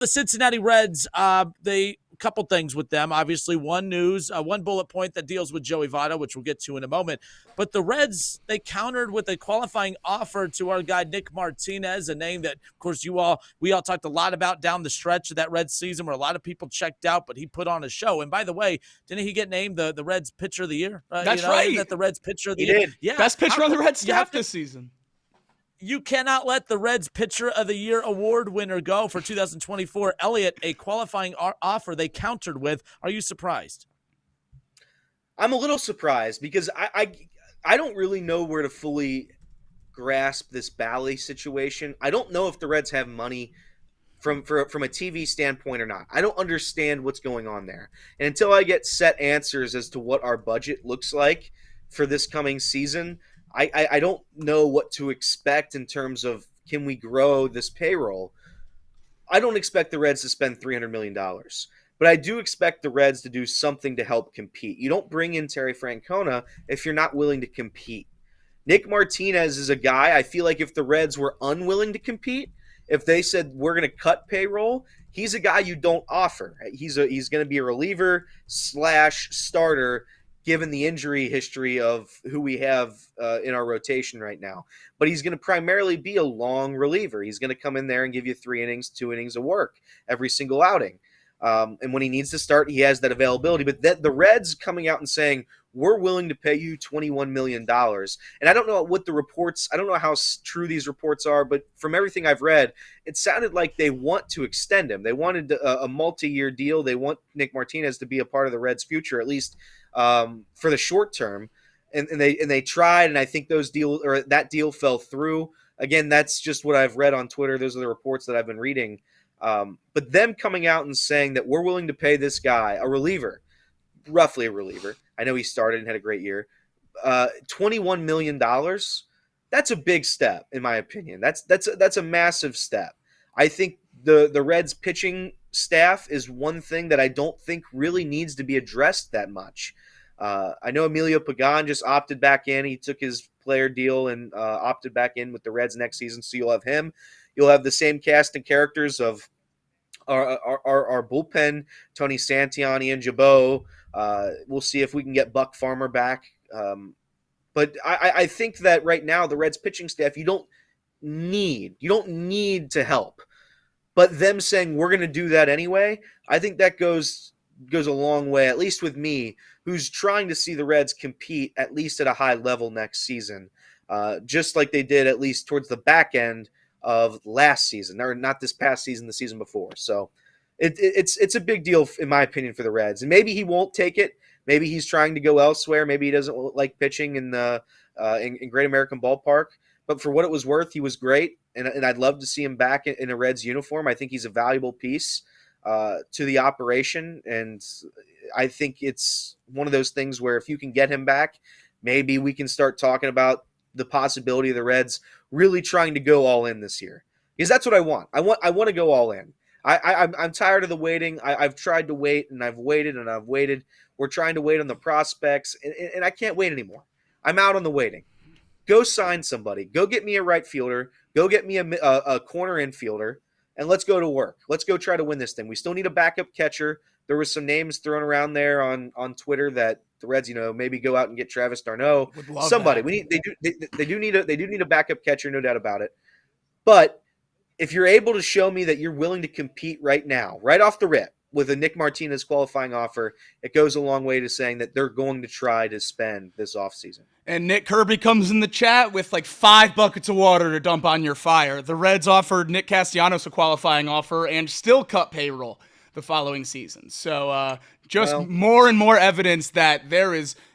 The Cincinnati Reds, they couple things with them. Obviously, one bullet point that deals with Joey Votto, which we'll get to in a moment. But the Reds, they countered with a qualifying offer to our guy Nick Martinez, a name that, of course, we all talked a lot about down the stretch of that Reds season, where a lot of people checked out, but he put on a show. And by the way, didn't he get named the Reds Pitcher of the Year? That's right. Isn't that the Reds Pitcher of the Year? Did. Yeah, best pitcher on the Reds staff this season. You cannot let the Reds Pitcher of the Year award winner go for 2024. Elliot, a qualifying offer they countered with. Are you surprised? I'm a little surprised because I don't really know where to fully grasp this Bally situation. I don't know if the Reds have money from a TV standpoint or not. I don't understand what's going on there. And until I get set answers as to what our budget looks like for this coming season, I don't know what to expect in terms of, can we grow this payroll? I don't expect the Reds to spend $300 million, but I do expect the Reds to do something to help compete. You don't bring in Terry Francona if you're not willing to compete. Nick Martinez is a guy, I feel like if the Reds were unwilling to compete, if they said we're going to cut payroll, he's a guy you don't offer. He's going to be a reliever / starter, given the injury history of who we have in our rotation right now. But he's going to primarily be a long reliever. He's going to come in there and give you 3 innings, 2 innings of work every single outing. And when he needs to start, he has that availability. But the Reds coming out and saying, we're willing to pay you $21 million. And I don't know what the reports, I don't know how true these reports are, but from everything I've read, it sounded like they want to extend him. They wanted a multi-year deal. They want Nick Martinez to be a part of the Reds' future, at least for the short term. And they tried, and I think that deal fell through. Again, that's just what I've read on Twitter. Those are the reports that I've been reading. But them coming out and saying that we're willing to pay this guy, a reliever, roughly a reliever, I know he started and had a great year, $21 million, that's a big step, in my opinion. That's a massive step. I think the Reds pitching staff is one thing that I don't think really needs to be addressed that much. I know Emilio Pagan just opted back in. He took his player deal and opted back in with the Reds next season, so you'll have him. You'll have the same cast and characters of our bullpen, Tony Santillan, Ian Jabot. We'll see if we can get Buck Farmer back. But I think that right now the Reds pitching staff, you don't need to help. But them saying we're going to do that anyway, I think that goes a long way, at least with me, who's trying to see the Reds compete at least at a high level next season, just like they did at least towards the back end of last season, or not this past season, the season before. So it's a big deal, in my opinion, for the Reds. And maybe he won't take it. Maybe he's trying to go elsewhere. Maybe he doesn't like pitching in Great American Ballpark. But for what it was worth, he was great. And I'd love to see him back in a Reds uniform. I think he's a valuable piece to the operation. And I think it's one of those things where if you can get him back, maybe we can start talking about the possibility of the Reds really trying to go all in this year. Because that's what I want. I want to go all in. I'm tired of the waiting. I've tried to wait, and I've waited, and I've waited. We're trying to wait on the prospects, and I can't wait anymore. I'm out on the waiting. Go sign somebody. Go get me a right fielder. Go get me a corner infielder, and let's go to work. Let's go try to win this thing. We still need a backup catcher. There was some names thrown around there on Twitter that the Reds, maybe go out and get Travis d'Arnaud. Somebody. They do need a backup catcher, no doubt about it. But if you're able to show me that you're willing to compete right now, right off the rip, with a Nick Martinez qualifying offer, it goes a long way to saying that they're going to try to spend this offseason. And Nick Kirby comes in the chat with like 5 buckets of water to dump on your fire. The Reds offered Nick Castellanos a qualifying offer and still cut payroll the following season. So more and more evidence that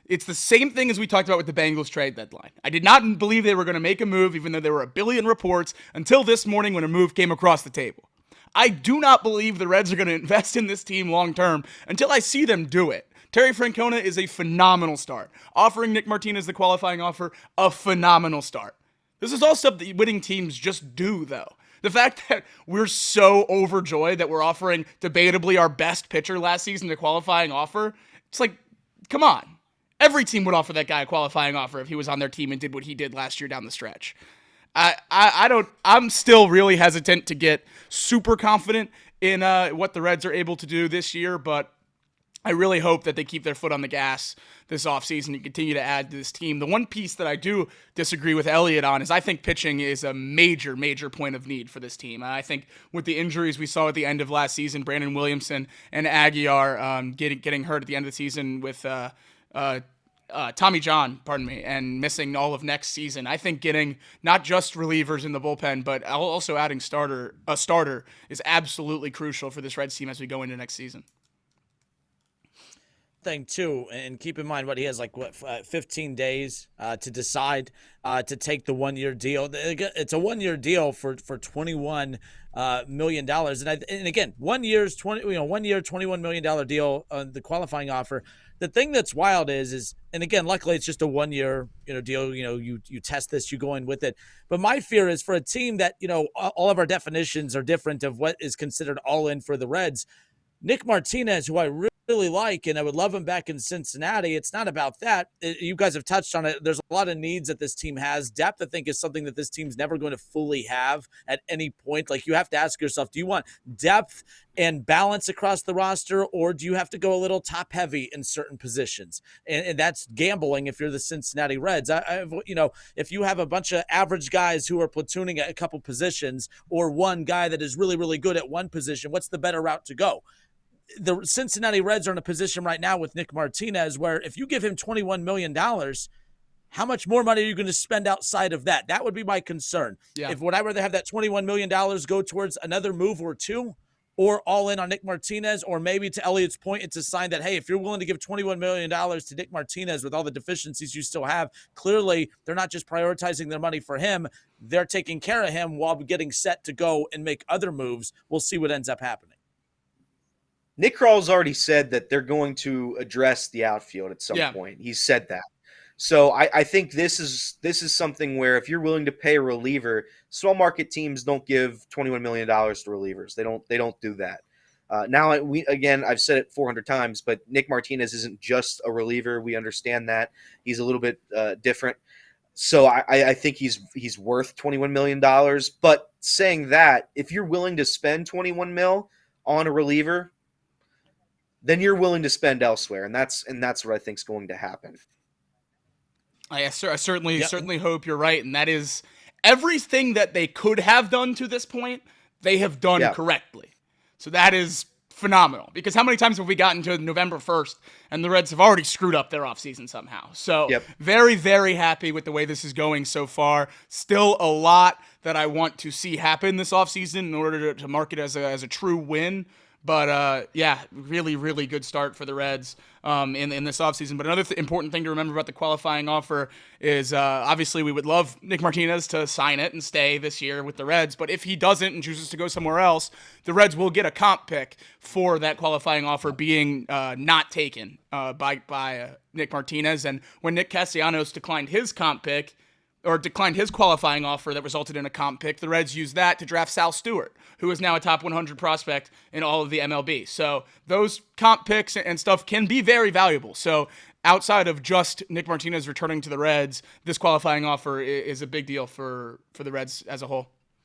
it's the same thing as we talked about with the Bengals trade deadline. I did not believe they were going to make a move, even though there were a billion reports, until this morning when a move came across the table. I do not believe the Reds are going to invest in this team long term until I see them do it. Terry Francona is a phenomenal start. Offering Nick Martinez the qualifying offer, a phenomenal start. This is all stuff that winning teams just do, though. The fact that we're so overjoyed that we're offering debatably our best pitcher last season the qualifying offer, it's like, come on. Every team would offer that guy a qualifying offer if he was on their team and did what he did last year down the stretch. I'm still really hesitant to get super confident in what the Reds are able to do this year, but I really hope that they keep their foot on the gas this offseason and continue to add to this team. The one piece that I do disagree with Elliott on is I think pitching is a major, major point of need for this team. I think with the injuries we saw at the end of last season, Brandon Williamson and Aguiar getting hurt at the end of the season with Tommy John, and missing all of next season. I think getting not just relievers in the bullpen, but also adding a starter is absolutely crucial for this Reds team as we go into next season. Thing too, and keep in mind what he has 15 days to decide to take the 1 year deal. It's a 1 year deal for $21 million, and again, 1 year's $21 million deal on the qualifying offer. The thing that's wild is, and again, luckily it's just a 1 year deal. You test this, you go in with it. But my fear is for a team that all of our definitions are different of what is considered all in for the Reds. Nick Martinez, who I really like, and I would love him back in Cincinnati. It's not about that. You guys have touched on it. There's a lot of needs that this team has. Depth, I think, is something that this team's never going to fully have at any point. Like, you have to ask yourself, do you want depth and balance across the roster, or do you have to go a little top heavy in certain positions? And that's gambling if you're the Cincinnati Reds. If you have a bunch of average guys who are platooning at a couple positions, or one guy that is really, really good at one position, what's the better route to go? The Cincinnati Reds are in a position right now with Nick Martinez where if you give him $21 million, how much more money are you going to spend outside of that? That would be my concern. Yeah. Would I rather have that $21 million go towards another move or two, or all in on Nick Martinez, or maybe to Elliott's point, it's a sign that, hey, if you're willing to give $21 million to Nick Martinez with all the deficiencies you still have, clearly they're not just prioritizing their money for him. They're taking care of him while getting set to go and make other moves. We'll see what ends up happening. Nick Kral's already said that they're going to address the outfield at some point. He's said that. So I think this is something where if you're willing to pay a reliever, small market teams don't give $21 million to relievers. They don't do that. I've said it 400 times, but Nick Martinez isn't just a reliever. We understand that. He's a little bit different. So I think he's worth $21 million. But saying that, if you're willing to spend $21 million on a reliever, then you're willing to spend elsewhere, and that's what I think is going to happen. I certainly hope you're right, and that is everything that they could have done to this point, they have done correctly. So that is phenomenal, because how many times have we gotten to November 1st and the Reds have already screwed up their offseason somehow? So very, very happy with the way this is going so far. Still a lot that I want to see happen this offseason in order to mark it as a true win. But, really, really good start for the Reds in this offseason. But another important thing to remember about the qualifying offer is obviously we would love Nick Martinez to sign it and stay this year with the Reds. But if he doesn't and chooses to go somewhere else, the Reds will get a comp pick for that qualifying offer being not taken by Nick Martinez. And when Nick Castellanos declined his comp pick, or declined his qualifying offer that resulted in a comp pick, the Reds used that to draft Sal Stewart, who is now a top 100 prospect in all of the MLB. So those comp picks and stuff can be very valuable. So outside of just Nick Martinez returning to the Reds, this qualifying offer is a big deal for the Reds as a whole.